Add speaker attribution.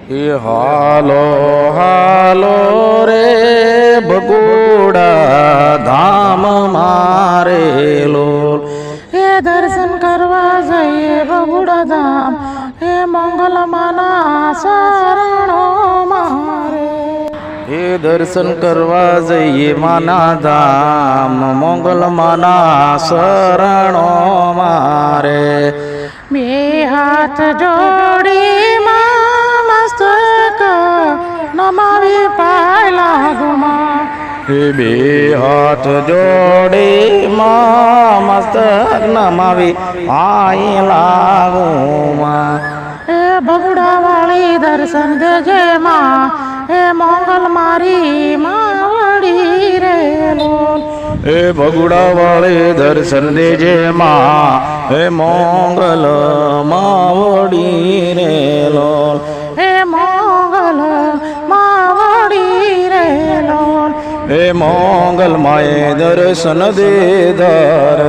Speaker 1: એ હાલો હાલો રે ભગોડા ધામ મારે લોલ
Speaker 2: એ દર્શન કરવા જઈએ બગુડા ધામ એ મંગલમાના શરણો મારે
Speaker 1: એ દર્શન કરવા જઈએ માના ધામ મોગલ માના શરણો મારે
Speaker 2: બે હાથ જોડી મસ્તક નમાવી પાય લાગુમાં
Speaker 1: એ બે હાથ જોડી મસ્તક નમાવી આઈ લાગુમાં
Speaker 2: એ બગુડા વાળી દર્શન દેજે માં એ મંગલ મારી માવડી રે લોલ
Speaker 1: એ બગુડા વાળે દર્શન દેજે માં હે મોગલ માવડી રે લોલ
Speaker 2: એ મંગલ માવડી રે લોલ
Speaker 1: હે મોગલ માએ દર્શન દે ધર